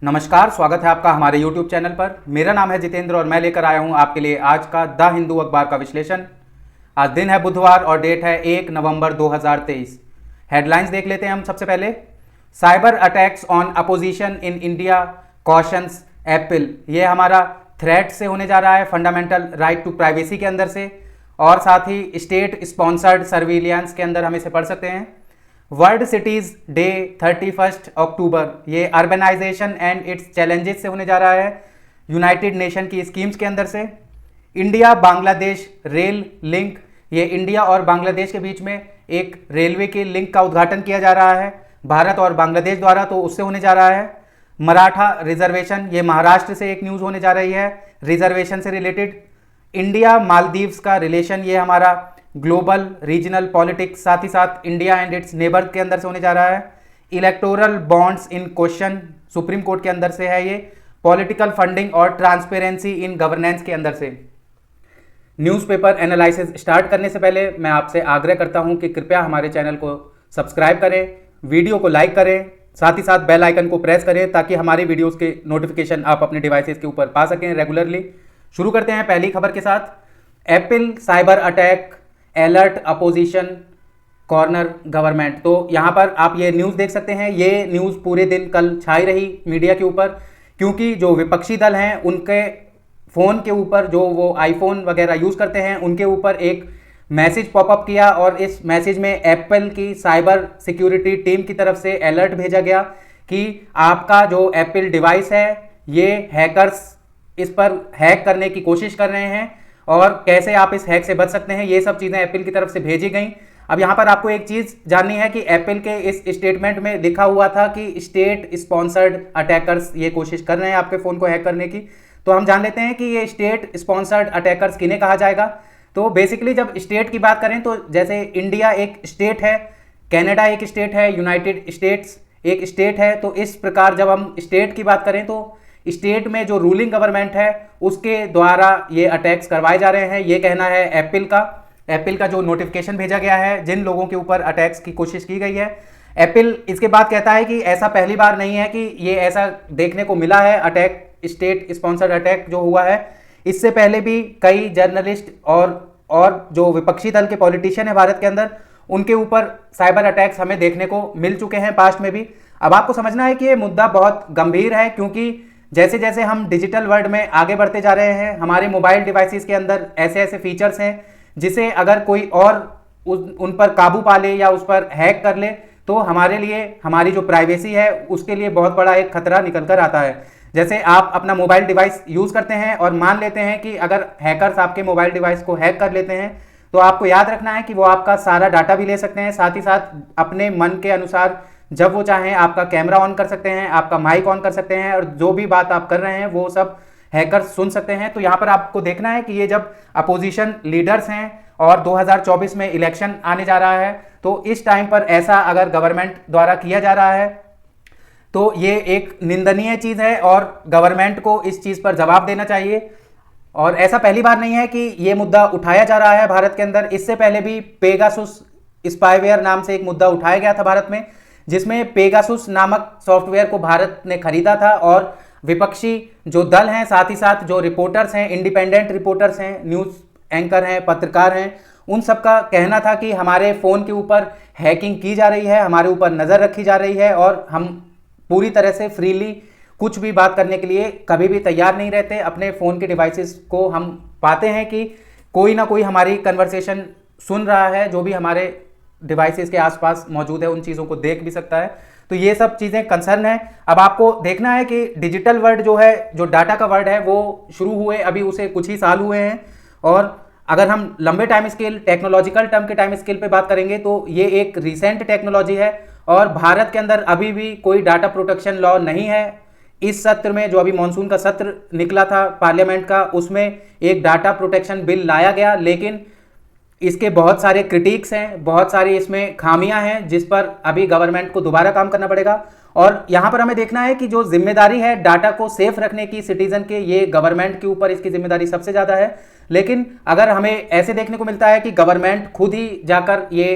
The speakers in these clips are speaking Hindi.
नमस्कार, स्वागत है आपका हमारे YouTube चैनल पर। मेरा नाम है जितेंद्र और मैं लेकर आया हूं आपके लिए आज का द हिंदू अखबार का विश्लेषण। आज दिन है बुधवार और डेट है 1 नवंबर 2023। हेडलाइंस देख लेते हैं हम सबसे पहले। Cyber attacks on opposition in India cautions Apple. ये हमारा थ्रेट से होने जा रहा है, फंडामेंटल राइट टू प्राइवेसी के अंदर से, और साथ ही स्टेट स्पॉन्सर्ड सर्विलियंस के अंदर हम इसे पढ़ सकते हैं। वर्ल्ड सिटीज डे 31 अक्टूबर, ये अर्बनाइजेशन एंड इट्स चैलेंजेस से होने जा रहा है, यूनाइटेड नेशन की स्कीम्स के अंदर से। इंडिया बांग्लादेश रेल लिंक, ये इंडिया और बांग्लादेश के बीच में एक रेलवे के लिंक का उद्घाटन किया जा रहा है भारत और बांग्लादेश द्वारा, तो उससे होने जा रहा है। मराठा रिजर्वेशन, ये महाराष्ट्र से एक न्यूज़ होने जा रही है रिजर्वेशन से रिलेटेड। इंडिया मालदीव्स का रिलेशन, ये हमारा ग्लोबल रीजनल पॉलिटिक्स, साथ ही साथ इंडिया एंड इट्स नेबर के अंदर से होने जा रहा है। Electoral bonds in question, supreme court के अंदर से है ये। पॉलिटिकल फंडिंग और ट्रांसपेरेंसी इन गवर्नेंस के अंदर से। न्यूज़पेपर एनालिसिस स्टार्ट करने से पहले मैं आपसे आग्रह करता हूं कि कृपया हमारे चैनल को सब्सक्राइब करें, वीडियो को लाइक करें, साथ ही साथ बेल आइकन को प्रेस करें ताकि हमारी वीडियोस के नोटिफिकेशन आप अपने डिवाइसेस के ऊपर पा सकें रेगुलरली। शुरू करते हैं पहली खबर के साथ। Apple cyber attack alert opposition corner government. तो यहाँ पर आप ये न्यूज़ देख सकते हैं। ये न्यूज़ पूरे दिन कल छाई रही मीडिया के ऊपर, क्योंकि जो विपक्षी दल हैं उनके फ़ोन के ऊपर, जो वो आईफोन वगैरह यूज़ करते हैं, उनके ऊपर एक मैसेज पॉपअप किया और इस मैसेज में एप्पल की साइबर सिक्योरिटी टीम की तरफ से अलर्ट भेजा गया कि आपका जो एप्पल डिवाइस है ये हैकर्स इस पर हैक करने की कोशिश कर रहे हैं और कैसे आप इस हैक से बच सकते हैं। ये सब चीज़ें एप्पल की तरफ से भेजी गई। अब यहाँ पर आपको एक चीज़ जाननी है कि एप्पल के इस स्टेटमेंट में लिखा हुआ था कि स्टेट स्पॉन्सर्ड अटैकर्स ये कोशिश कर रहे हैं आपके फ़ोन को हैक करने की। तो हम जान लेते हैं कि ये स्टेट स्पॉन्सर्ड अटैकर्स किन्हें कहा जाएगा। तो बेसिकली जब स्टेट की बात करें तो जैसे इंडिया एक स्टेट है, कनाडा एक स्टेट है, यूनाइटेड स्टेट्स एक स्टेट है। तो इस प्रकार जब हम स्टेट की बात करें तो स्टेट में जो रूलिंग गवर्नमेंट है उसके द्वारा ये अटैक्स करवाए जा रहे हैं, ये कहना है एप्पल का। एप्पल का जो नोटिफिकेशन भेजा गया है जिन लोगों के ऊपर अटैक्स की कोशिश की गई है, एप्पल इसके बाद कहता है कि ऐसा पहली बार नहीं है कि ये ऐसा देखने को मिला है अटैक, स्टेट स्पॉन्सर्ड अटैक जो हुआ है। इससे पहले भी कई जर्नलिस्ट और जो विपक्षी दल के पॉलिटिशियन है भारत के अंदर, उनके ऊपर साइबर अटैक्स हमें देखने को मिल चुके हैं पास्ट में भी। अब आपको समझना है कि ये मुद्दा बहुत गंभीर है, क्योंकि जैसे जैसे हम डिजिटल वर्ल्ड में आगे बढ़ते जा रहे हैं, हमारे मोबाइल डिवाइसेस के अंदर ऐसे ऐसे फीचर्स हैं जिसे अगर कोई और उन पर काबू पा ले या उस पर हैक कर ले तो हमारे लिए, हमारी जो प्राइवेसी है उसके लिए बहुत बड़ा एक खतरा निकल कर आता है। जैसे आप अपना मोबाइल डिवाइस यूज़ करते हैं और मान लेते हैं कि अगर हैकर्स आपके मोबाइल डिवाइस को हैक कर लेते हैं तो आपको याद रखना है कि वो आपका सारा डाटा भी ले सकते हैं, साथ ही साथ अपने मन के अनुसार जब वो चाहें आपका कैमरा ऑन कर सकते हैं, आपका माइक ऑन कर सकते हैं, और जो भी बात आप कर रहे हैं वो सब हैकर्स सुन सकते हैं। तो यहाँ पर आपको देखना है कि ये जब अपोजिशन लीडर्स हैं और 2024 में इलेक्शन आने जा रहा है, तो इस टाइम पर ऐसा अगर गवर्नमेंट द्वारा किया जा रहा है तो ये एक निंदनीय चीज़ है और गवर्नमेंट को इस चीज़ पर जवाब देना चाहिए। और ऐसा पहली बार नहीं है कि ये मुद्दा उठाया जा रहा है भारत के अंदर। इससे पहले भी पेगासुस स्पाईवेयर नाम से एक मुद्दा उठाया गया था भारत में, जिसमें पेगासुस नामक सॉफ्टवेयर को भारत ने खरीदा था और विपक्षी जो दल हैं, साथ ही साथ जो रिपोर्टर्स हैं, इंडिपेंडेंट रिपोर्टर्स हैं, न्यूज़ एंकर हैं, पत्रकार हैं, उन सब का कहना था कि हमारे फ़ोन के ऊपर हैकिंग की जा रही है, हमारे ऊपर नज़र रखी जा रही है और हम पूरी तरह से फ्रीली कुछ भी बात करने के लिए कभी भी तैयार नहीं रहते। अपने फ़ोन के डिवाइसेस को हम पाते हैं कि कोई ना कोई हमारी कन्वर्सेशन सुन रहा है, जो भी हमारे डिवाइसेस के आसपास मौजूद है उन चीज़ों को देख भी सकता है। तो ये सब चीज़ें कंसर्न है। अब आपको देखना है कि डिजिटल वर्ल्ड जो है, जो डाटा का वर्ल्ड है, वो शुरू हुए अभी उसे कुछ ही साल हुए हैं, और अगर हम लंबे टाइम स्केल, टेक्नोलॉजिकल टर्म के टाइम स्केल पे बात करेंगे तो ये एक रिसेंट टेक्नोलॉजी है और भारत के अंदर अभी भी कोई डाटा प्रोटेक्शन लॉ नहीं है। इस सत्र में, जो अभी मॉनसून का सत्र निकला था पार्लियामेंट का, उसमें एक डाटा प्रोटेक्शन बिल लाया गया, लेकिन इसके बहुत सारे क्रिटिक्स हैं, बहुत सारी इसमें खामियां हैं जिस पर अभी गवर्नमेंट को दोबारा काम करना पड़ेगा। और यहाँ पर हमें देखना है कि जो जिम्मेदारी है डाटा को सेफ रखने की सिटीजन के, ये गवर्नमेंट के ऊपर इसकी जिम्मेदारी सबसे ज़्यादा है। लेकिन अगर हमें ऐसे देखने को मिलता है कि गवर्नमेंट खुद ही जाकर ये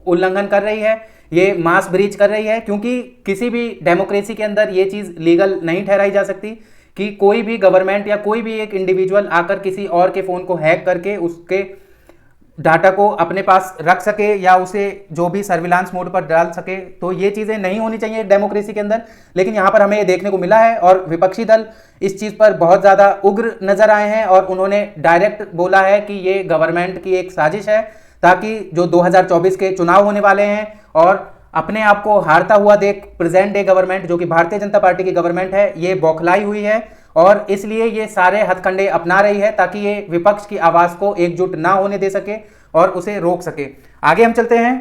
उल्लंघन कर रही है, ये मास ब्रीच कर रही है, क्योंकि किसी भी डेमोक्रेसी के अंदर ये चीज़ लीगल नहीं ठहराई जा सकती कि कोई भी गवर्नमेंट या कोई भी एक इंडिविजुअल आकर किसी और के फ़ोन को हैक करके उसके डाटा को अपने पास रख सके या उसे जो भी सर्विलांस मोड पर डाल सके। तो ये चीज़ें नहीं होनी चाहिए एक डेमोक्रेसी के अंदर, लेकिन यहाँ पर हमें ये देखने को मिला है और विपक्षी दल इस चीज़ पर बहुत ज़्यादा उग्र नजर आए हैं और उन्होंने डायरेक्ट बोला है कि ये गवर्नमेंट की एक साजिश है ताकि जो 2024 के चुनाव होने वाले हैं और अपने आप को हारता हुआ देख प्रेजेंट डे गवर्नमेंट जो कि भारतीय जनता पार्टी की गवर्नमेंट है ये बौखलाई हुई है और इसलिए ये सारे हथकंडे अपना रही है ताकि ये विपक्ष की आवाज को एकजुट ना होने दे सके और उसे रोक सके। आगे हम चलते हैं।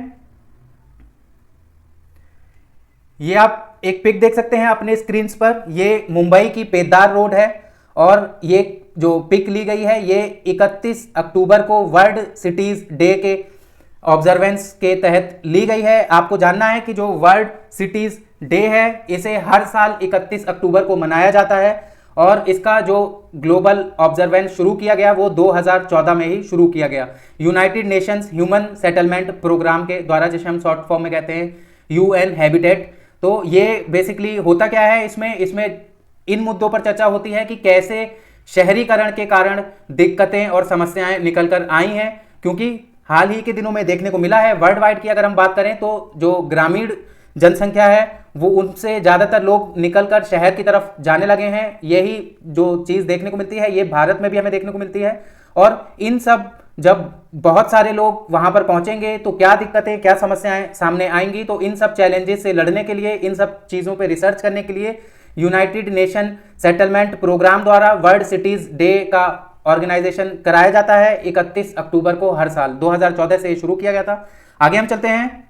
ये आप एक पिक देख सकते हैं अपने स्क्रीन पर, ये मुंबई की पेदार रोड है और ये जो पिक ली गई है ये 31 अक्टूबर को वर्ल्ड सिटीज डे के ऑब्जर्वेंस के तहत ली गई है। आपको जानना है कि जो वर्ल्ड सिटीज डे है इसे हर साल 31 अक्टूबर को मनाया जाता है और इसका जो ग्लोबल ऑब्जर्वेंस शुरू किया गया वो 2014 में ही शुरू किया गया United Nations Human Settlement Programme के द्वारा, जिसे हम शॉर्ट फॉर्म में कहते हैं यूएन हैबिटेट। तो ये बेसिकली होता क्या है, इसमें इन मुद्दों पर चर्चा होती है कि कैसे शहरीकरण के कारण दिक्कतें और समस्याएं निकल कर आई हैं, क्योंकि हाल ही के दिनों में देखने को मिला है वर्ल्ड वाइड की अगर हम बात करें तो जो ग्रामीण जनसंख्या है वो उनसे ज़्यादातर लोग निकलकर शहर की तरफ जाने लगे हैं। यही जो चीज़ देखने को मिलती है ये भारत में भी हमें देखने को मिलती है और इन सब जब बहुत सारे लोग वहां पर पहुंचेंगे तो क्या दिक्कतें क्या समस्याएं सामने आएंगी। तो इन सब चैलेंजेस से लड़ने के लिए, इन सब चीज़ों पर रिसर्च करने के लिए यूनाइटेड नेशन सेटलमेंट प्रोग्राम द्वारा वर्ल्ड सिटीज डे का ऑर्गेनाइजेशन कराया जाता है 31 अक्टूबर को हर साल। 2014 से शुरू किया गया था। आगे हम चलते हैं।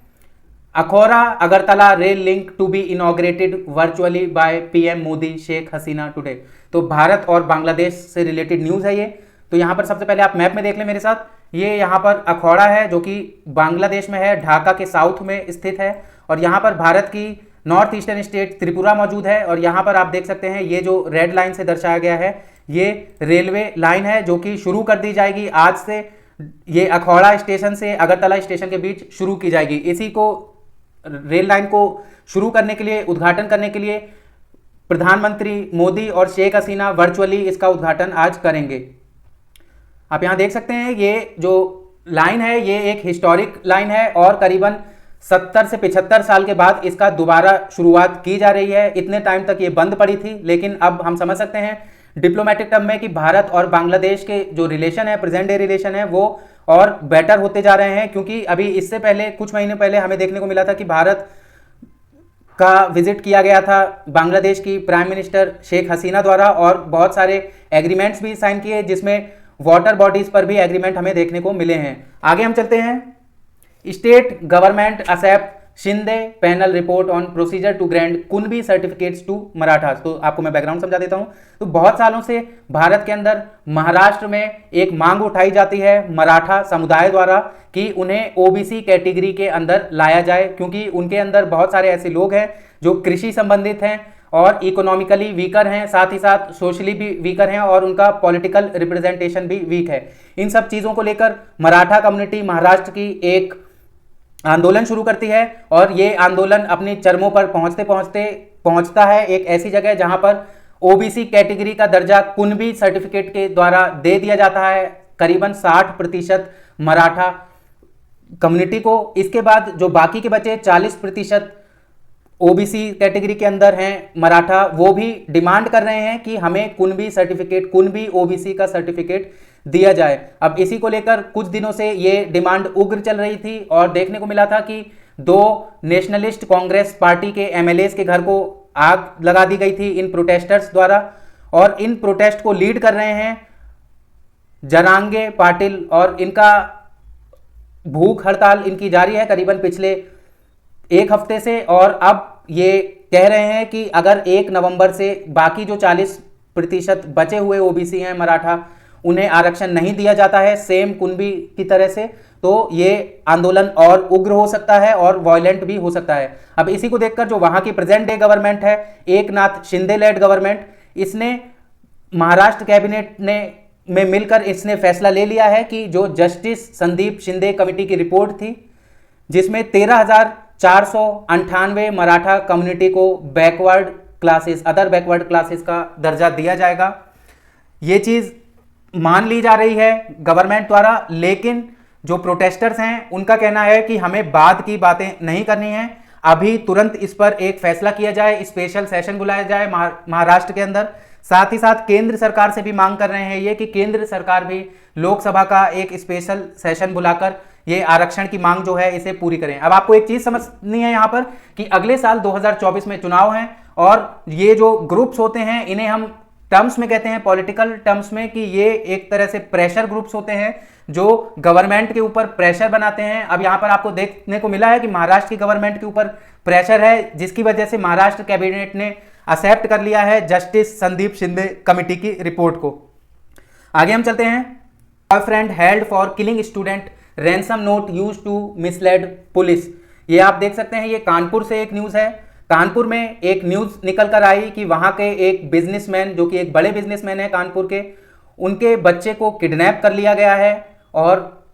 Akhaura Agartala rail link to be inaugurated virtually by PM Modi Sheikh Hasina today. तो भारत और बांग्लादेश से रिलेटेड न्यूज़ है ये। तो यहाँ पर सबसे पहले आप मैप में देख लें मेरे साथ, ये यहाँ पर अखौरा है जो कि बांग्लादेश में है, ढाका के साउथ में स्थित है और यहाँ पर भारत की नॉर्थ ईस्टर्न स्टेट त्रिपुरा मौजूद है और यहाँ पर आप देख सकते हैं ये जो रेड लाइन से दर्शाया गया है ये रेलवे लाइन है जो कि शुरू कर दी जाएगी आज से। ये अखौरा स्टेशन से अगरतला स्टेशन के बीच शुरू की जाएगी। इसी को रेल लाइन को शुरू करने के लिए, उद्घाटन करने के लिए प्रधानमंत्री मोदी और शेख हसीना वर्चुअली इसका उद्घाटन आज करेंगे। आप यहां देख सकते हैं ये जो लाइन है ये एक हिस्टोरिक लाइन है और करीबन 70 से 75 साल के बाद इसका दोबारा शुरुआत की जा रही है। इतने टाइम तक ये बंद पड़ी थी, लेकिन अब हम समझ सकते हैं डिप्लोमेटिक टर्म में कि भारत और बांग्लादेश के जो रिलेशन है, प्रेजेंट डे रिलेशन है, वो और बेटर होते जा रहे हैं। क्योंकि अभी इससे पहले कुछ महीने पहले हमें देखने को मिला था कि भारत का विजिट किया गया था बांग्लादेश की प्राइम मिनिस्टर शेख हसीना द्वारा और बहुत सारे एग्रीमेंट्स भी साइन किए जिसमें वाटर बॉडीज पर भी एग्रीमेंट हमें देखने को मिले हैं। आगे हम चलते हैं। State government accept Shinde panel report on procedure to grant Kunbi certificates to Marathas. तो आपको मैं बैकग्राउंड समझा देता हूं। तो बहुत सालों से भारत के अंदर महाराष्ट्र में एक मांग उठाई जाती है मराठा समुदाय द्वारा कि उन्हें ओबीसी कैटेगरी के अंदर लाया जाए, क्योंकि उनके अंदर बहुत सारे ऐसे लोग हैं जो कृषि संबंधित हैं और इकोनॉमिकली वीकर हैं, साथ ही साथ सोशली भी वीकर हैं और उनका पॉलिटिकल रिप्रेजेंटेशन भी वीक है। इन सब चीज़ों को लेकर मराठा कम्युनिटी महाराष्ट्र की एक आंदोलन शुरू करती है और ये आंदोलन अपनी चरमों पर पहुंचता है एक ऐसी जगह जहां पर ओबीसी कैटेगरी का दर्जा कुनबी सर्टिफिकेट के द्वारा दे दिया जाता है करीबन 60% मराठा कम्युनिटी को। इसके बाद जो बाकी के बचे 40% ओबीसी कैटेगरी के अंदर हैं मराठा, वो भी डिमांड कर रहे हैं कि हमें कुनबी सर्टिफिकेट, कुनबी ओबीसी का सर्टिफिकेट दिया जाए। अब इसी को लेकर कुछ दिनों से ये डिमांड उग्र चल रही थी और देखने को मिला था कि 2 नेशनलिस्ट कांग्रेस पार्टी के एमएलएस के घर को आग लगा दी गई थी इन प्रोटेस्टर्स द्वारा और इन प्रोटेस्ट को लीड कर रहे हैं जरांगे पाटिल और इनका भूख हड़ताल इनकी जारी है करीबन पिछले 1 हफ्ते से। और अब ये कह रहे हैं कि अगर 1 नवंबर से बाकी जो 40% बचे हुए ओबीसी हैं मराठा, उन्हें आरक्षण नहीं दिया जाता है सेम कुनबी की तरह से, तो ये आंदोलन और उग्र हो सकता है और वायलेंट भी हो सकता है। अब इसी को देखकर जो वहां की प्रेजेंट डे गवर्नमेंट है, एकनाथ शिंदे लेड गवर्नमेंट, इसने महाराष्ट्र कैबिनेट में मिलकर इसने फैसला ले लिया है कि जो जस्टिस संदीप शिंदे कमेटी की रिपोर्ट थी जिसमें 13,498 मराठा कम्युनिटी को backward classes, other backward classes का दर्जा दिया जाएगा। ये चीज़ मान ली जा रही है गवर्नमेंट द्वारा, लेकिन जो प्रोटेस्टर्स हैं उनका कहना है कि हमें बाद की बातें नहीं करनी है, अभी तुरंत इस पर एक फैसला किया जाए, स्पेशल सेशन बुलाया जाए महाराष्ट्र के अंदर। साथ ही साथ केंद्र सरकार से भी मांग कर रहे हैं ये कि केंद्र सरकार भी लोकसभा का एक स्पेशल सेशन बुलाकर ये आरक्षण की मांग जो है इसे पूरी करें। अब आपको एक चीज समझनी है यहां पर कि अगले साल 2024 में चुनाव हैं और ये जो ग्रुप्स होते हैं इन्हें हम टर्म्स में कहते हैं, पॉलिटिकल टर्म्स में, कि ये एक तरह से प्रेशर ग्रुप्स होते हैं जो गवर्नमेंट के ऊपर प्रेशर बनाते हैं। अब यहां पर आपको देखने को मिला है कि महाराष्ट्र की गवर्नमेंट के ऊपर प्रेशर है, जिसकी वजह से महाराष्ट्र कैबिनेट ने एक्सेप्ट कर लिया है जस्टिस संदीप शिंदे कमेटी की रिपोर्ट को। आगे हम चलते हैं। Boyfriend held for killing student, ransom note used to mislead police. ये आप देख सकते हैं, ये कानपुर से एक न्यूज़ है। कानपुर में एक न्यूज़ निकल कर आई कि वहाँ के एक बिजनेसमैन, जो कि एक बड़े बिजनेसमैन है कानपुर के, उनके बच्चे को किडनैप कर लिया गया है और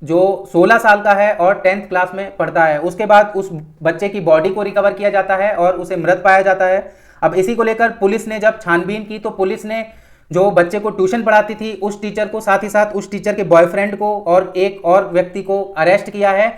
जो 16 साल का है और 10th क्लास में पढ़ता है। उसके बाद उस बच्चे की बॉडी को रिकवर किया जाता है और उसे मृत पाया जाता है। अब इसी को लेकर पुलिस ने जब छानबीन की तो पुलिस ने जो बच्चे को ट्यूशन पढ़ाती थी उस टीचर को, साथ ही साथ उस टीचर के बॉयफ्रेंड को और एक और व्यक्ति को अरेस्ट किया है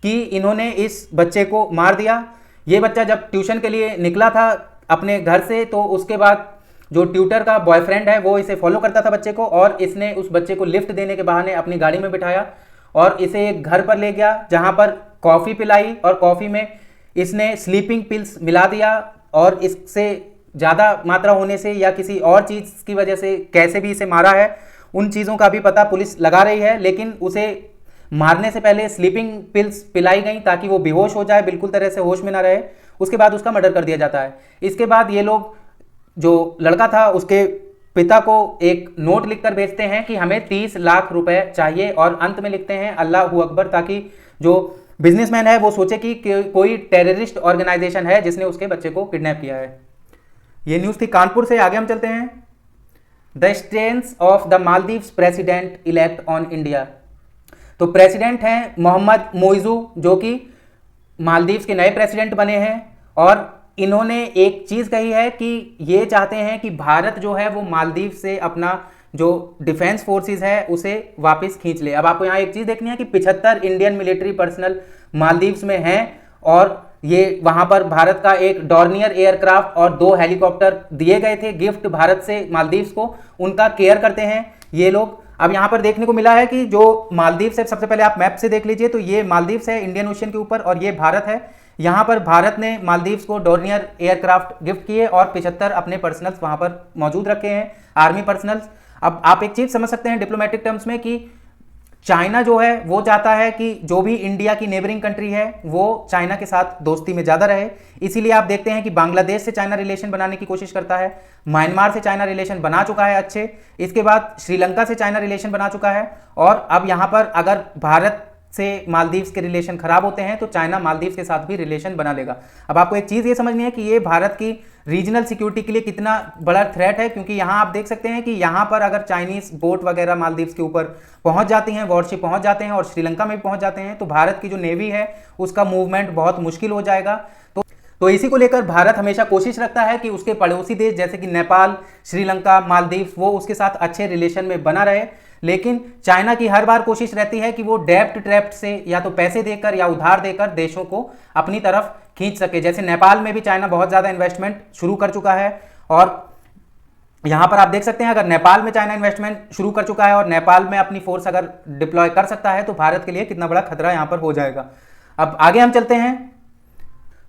कि इन्होंने इस बच्चे को मार दिया। ये बच्चा जब ट्यूशन के लिए निकला था अपने घर से तो उसके बाद जो ट्यूटर का बॉयफ्रेंड है वो इसे फॉलो करता था बच्चे को, और इसने उस बच्चे को लिफ्ट देने के बहाने अपनी गाड़ी में बिठाया और इसे एक घर पर ले गया जहां पर कॉफ़ी पिलाई और कॉफ़ी में इसने स्लीपिंग पिल्स मिला दिया और इससे ज़्यादा मात्रा होने से या किसी और चीज़ की वजह से कैसे भी इसे मारा है उन चीज़ों का भी पता पुलिस लगा रही है। लेकिन उसे मारने से पहले स्लीपिंग पिल्स पिलाई गई ताकि वो बेहोश हो जाए, बिल्कुल तरह से होश में ना रहे। उसके बाद उसका मर्डर कर दिया जाता है। इसके बाद ये लोग, जो लड़का था उसके पिता को एक नोट लिखकर भेजते हैं कि हमें 30 लाख रुपए चाहिए और अंत में लिखते हैं अल्लाहू अकबर, ताकि जो बिजनेसमैन है वो सोचे कि कोई टेररिस्ट ऑर्गेनाइजेशन है जिसने उसके बच्चे को किडनैप किया है। ये न्यूज़ थी कानपुर से। आगे हम चलते हैं। The stance of the Maldives president elect on India. तो प्रेसिडेंट हैं मोहम्मद मोइजू, जो कि मालदीव्स के नए प्रेसिडेंट बने हैं, और इन्होंने एक चीज़ कही है कि ये चाहते हैं कि भारत जो है वो मालदीव से अपना जो डिफेंस फोर्सेस है उसे वापस खींच ले। अब आपको यहाँ एक चीज़ देखनी है कि 75 इंडियन मिलिट्री पर्सनल मालदीव्स में हैं और ये वहाँ पर भारत का एक डॉर्नियर एयरक्राफ्ट और 2 हेलीकॉप्टर दिए गए थे गिफ्ट भारत से मालदीव्स को, उनका केयर करते हैं ये लोग। अब यहाँ पर देखने को मिला है कि जो मालदीव्स है, सबसे पहले आप मैप से देख लीजिए तो ये मालदीव्स है इंडियन ओशन के ऊपर और ये भारत है। यहाँ पर भारत ने मालदीव्स को डॉर्नियर एयरक्राफ्ट गिफ्ट किए और 75 अपने पर्सनल्स वहाँ पर मौजूद रखे हैं, आर्मी पर्सनल्स। अब आप एक चीज़ समझ सकते हैं डिप्लोमेटिक टर्म्स में कि चाइना जो है वो चाहता है कि जो भी इंडिया की नेबरिंग कंट्री है वो चाइना के साथ दोस्ती में ज़्यादा रहे। इसीलिए आप देखते हैं कि बांग्लादेश से चाइना रिलेशन बनाने की कोशिश करता है, म्यांमार से चाइना रिलेशन बना चुका है अच्छे, इसके बाद श्रीलंका से चाइना रिलेशन बना चुका है, और अब यहाँ पर अगर भारत से मालदीव्स के रिलेशन खराब होते हैं तो चाइना मालदीव्स के साथ भी रिलेशन बना लेगा। अब आपको एक चीज़ ये समझनी है कि ये भारत की रीजनल सिक्योरिटी के लिए कितना बड़ा थ्रेट है, क्योंकि यहाँ आप देख सकते हैं कि यहाँ पर अगर चाइनीज बोट वगैरह मालदीव्स के ऊपर पहुँच जाती हैं, वॉरशिप पहुँच जाते हैं और श्रीलंका में भी पहुँच जाते हैं, तो भारत की जो नेवी है उसका मूवमेंट बहुत मुश्किल हो जाएगा। तो इसी को लेकर भारत हमेशा कोशिश रखता है कि उसके पड़ोसी देश जैसे कि नेपाल, श्रीलंका, मालदीव्स, वो उसके साथ अच्छे रिलेशन में बना रहे। लेकिन चाइना की हर बार कोशिश रहती है कि वो डेप्ट ट्रैप्ट से या तो पैसे देकर या उधार देकर देशों को अपनी तरफ खींच सके। जैसे नेपाल में भी चाइना बहुत ज़्यादा इन्वेस्टमेंट शुरू कर चुका है, और यहाँ पर आप देख सकते हैं अगर नेपाल में चाइना इन्वेस्टमेंट शुरू कर चुका है और नेपाल में अपनी फोर्स अगर डिप्लॉय कर सकता है तो भारत के लिए कितना बड़ा खतरा यहाँ पर हो जाएगा। अब आगे हम चलते हैं।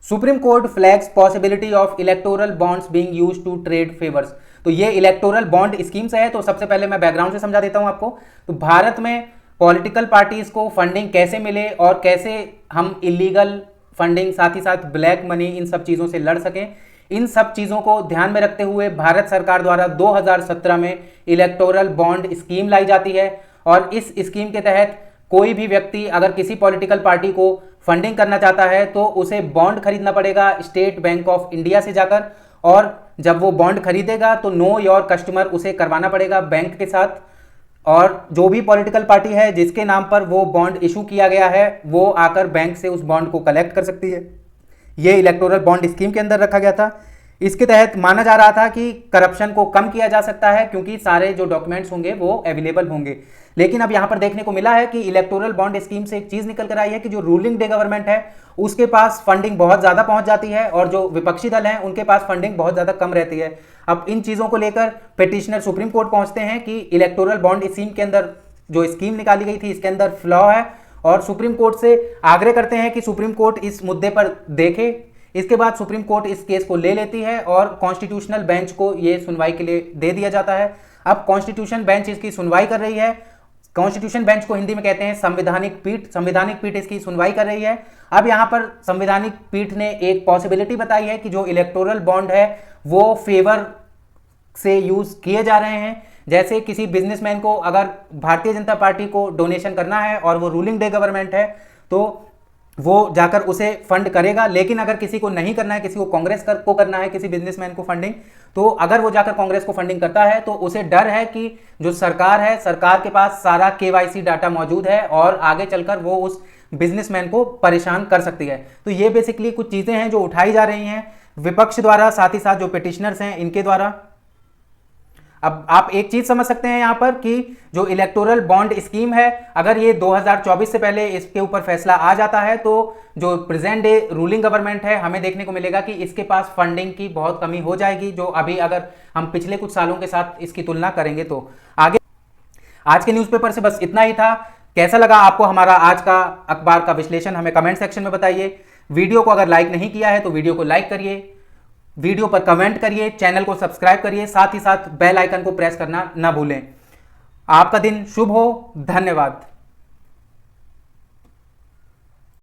Supreme Court flags possibility of electoral bonds being used to trade favours. तो ये इलेक्टोरल बॉन्ड स्कीम्स है, तो सबसे पहले मैं बैकग्राउंड से समझा देता हूं आपको। तो भारत में पॉलिटिकल पार्टीज को फंडिंग कैसे मिले और कैसे हम इलीगल फंडिंग, साथ ही साथ ब्लैक मनी, इन सब चीज़ों से लड़ सकें, इन सब चीज़ों को ध्यान में रखते हुए भारत सरकार द्वारा 2017 में इलेक्टोरल बॉन्ड स्कीम लाई जाती है। और इस स्कीम के तहत कोई भी व्यक्ति अगर किसी पॉलिटिकल पार्टी को फंडिंग करना चाहता है तो उसे बॉन्ड खरीदना पड़ेगा स्टेट बैंक ऑफ इंडिया से जाकर, और जब वो बॉन्ड खरीदेगा तो नो योर कस्टमर उसे करवाना पड़ेगा बैंक के साथ। और जो भी पॉलिटिकल पार्टी है जिसके नाम पर वो बॉन्ड इशू किया गया है वो आकर बैंक से उस बॉन्ड को कलेक्ट कर सकती है। ये इलेक्टोरल बॉन्ड स्कीम के अंदर रखा गया था। इसके तहत माना जा रहा था कि करप्शन को कम किया जा सकता है क्योंकि सारे जो डॉक्यूमेंट्स होंगे वो अवेलेबल होंगे। लेकिन अब यहां पर देखने को मिला है कि इलेक्टोरल बॉन्ड स्कीम से एक चीज निकल कर आई है कि जो रूलिंग डे गवर्नमेंट है उसके पास फंडिंग बहुत ज्यादा पहुंच जाती है और जो विपक्षी दल हैं उनके पास फंडिंग बहुत ज्यादा कम रहती है। अब इन चीजों को लेकर पिटिशनर सुप्रीम कोर्ट पहुंचते हैं कि इलेक्टोरल बॉन्ड स्कीम के अंदर जो स्कीम निकाली गई थी इसके अंदर फ्लॉ है और सुप्रीम कोर्ट से आग्रह करते हैं कि सुप्रीम कोर्ट इस मुद्दे पर देखे। इसके बाद सुप्रीम कोर्ट इस केस को ले लेती है और कॉन्स्टिट्यूशनल बेंच को यह सुनवाई के लिए दे दिया जाता है। अब कॉन्स्टिट्यूशन बेंच इसकी सुनवाई कर रही है। कॉन्स्टिट्यूशन बेंच को हिंदी में कहते हैं संवैधानिक पीठ। संवैधानिक पीठ इसकी सुनवाई कर रही है। अब यहां पर संवैधानिक पीठ ने एक पॉसिबिलिटी बताई है कि जो इलेक्टोरल बॉन्ड है वो फेवर से यूज किए जा रहे हैं। जैसे किसी बिजनेसमैन को अगर भारतीय जनता पार्टी को डोनेशन करना है और वो रूलिंग डे गवर्नमेंट है तो वो जाकर उसे फंड करेगा, लेकिन अगर किसी को नहीं करना है, किसी को कांग्रेस को करना है, किसी बिजनेसमैन को फंडिंग, तो अगर वो जाकर कांग्रेस को फंडिंग करता है तो उसे डर है कि जो सरकार है, सरकार के पास सारा केवाईसी डाटा मौजूद है और आगे चलकर वो उस बिजनेसमैन को परेशान कर सकती है। तो ये बेसिकली कुछ चीजें हैं जो उठाई जा रही हैं विपक्ष द्वारा, साथ ही साथ जो पिटिशनर्स हैं इनके द्वारा। अब आप एक चीज समझ सकते हैं यहां पर कि जो इलेक्टोरल बॉन्ड स्कीम है अगर ये 2024 से पहले इसके ऊपर फैसला आ जाता है तो जो प्रेजेंट डे रूलिंग गवर्नमेंट है हमें देखने को मिलेगा कि इसके पास फंडिंग की बहुत कमी हो जाएगी, जो अभी अगर हम पिछले कुछ सालों के साथ इसकी तुलना करेंगे तो आगे। आज के न्यूज़पेपर से बस इतना ही था। कैसा लगा आपको हमारा आज का अखबार का विश्लेषण हमें कमेंट सेक्शन में बताइए। वीडियो को अगर लाइक नहीं किया है तो वीडियो को लाइक करिए, वीडियो पर कमेंट करिए, चैनल को सब्सक्राइब करिए, साथ ही साथ बेल आइकन को प्रेस करना ना भूलें। आपका दिन शुभ हो। धन्यवाद।